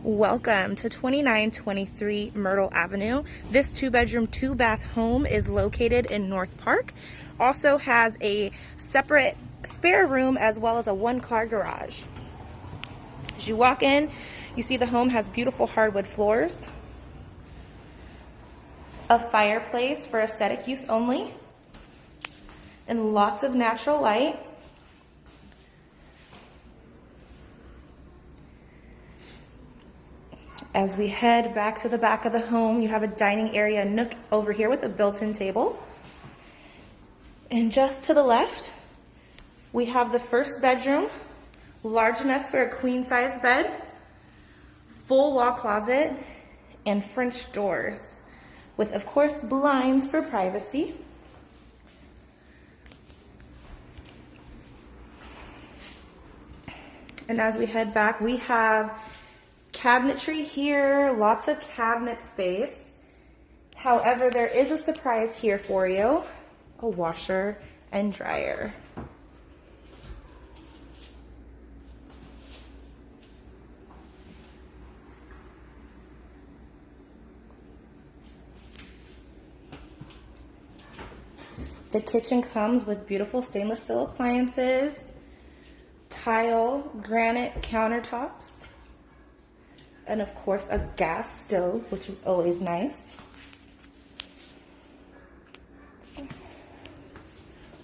Welcome to 2923 Myrtle Avenue. This 2-bedroom, 2-bath home is located in North Park. Also has a separate spare room as well as a 1-car garage. As you walk in, you see the home has beautiful hardwood floors, a fireplace for aesthetic use only, and lots of natural light. As we head back to the back of the home, you have a dining area nook over here with a built-in table. And just to the left, we have the first bedroom, large enough for a queen-size bed, full wall closet, and French doors, with, of course, blinds for privacy. And as we head back, we have cabinetry here, lots of cabinet space. However, there is a surprise here for you, a washer and dryer. The kitchen comes with beautiful stainless steel appliances, tile, granite countertops, and of course a gas stove, which is always nice.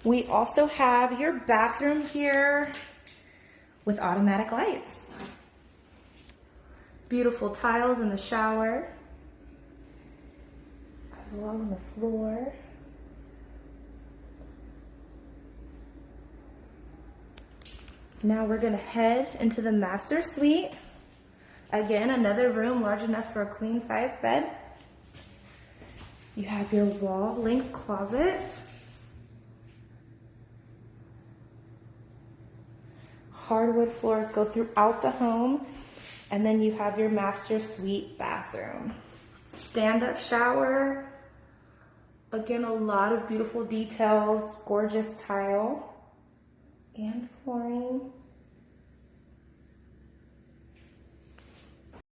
We also have your bathroom here with automatic lights. Beautiful tiles in the shower, as well on the floor. Now we're gonna head into the master suite. Again, another room large enough for a queen-size bed. You have your wall-length closet. Hardwood floors go throughout the home. And then you have your master suite bathroom. Stand-up shower. Again, a lot of beautiful details, gorgeous tile and flooring.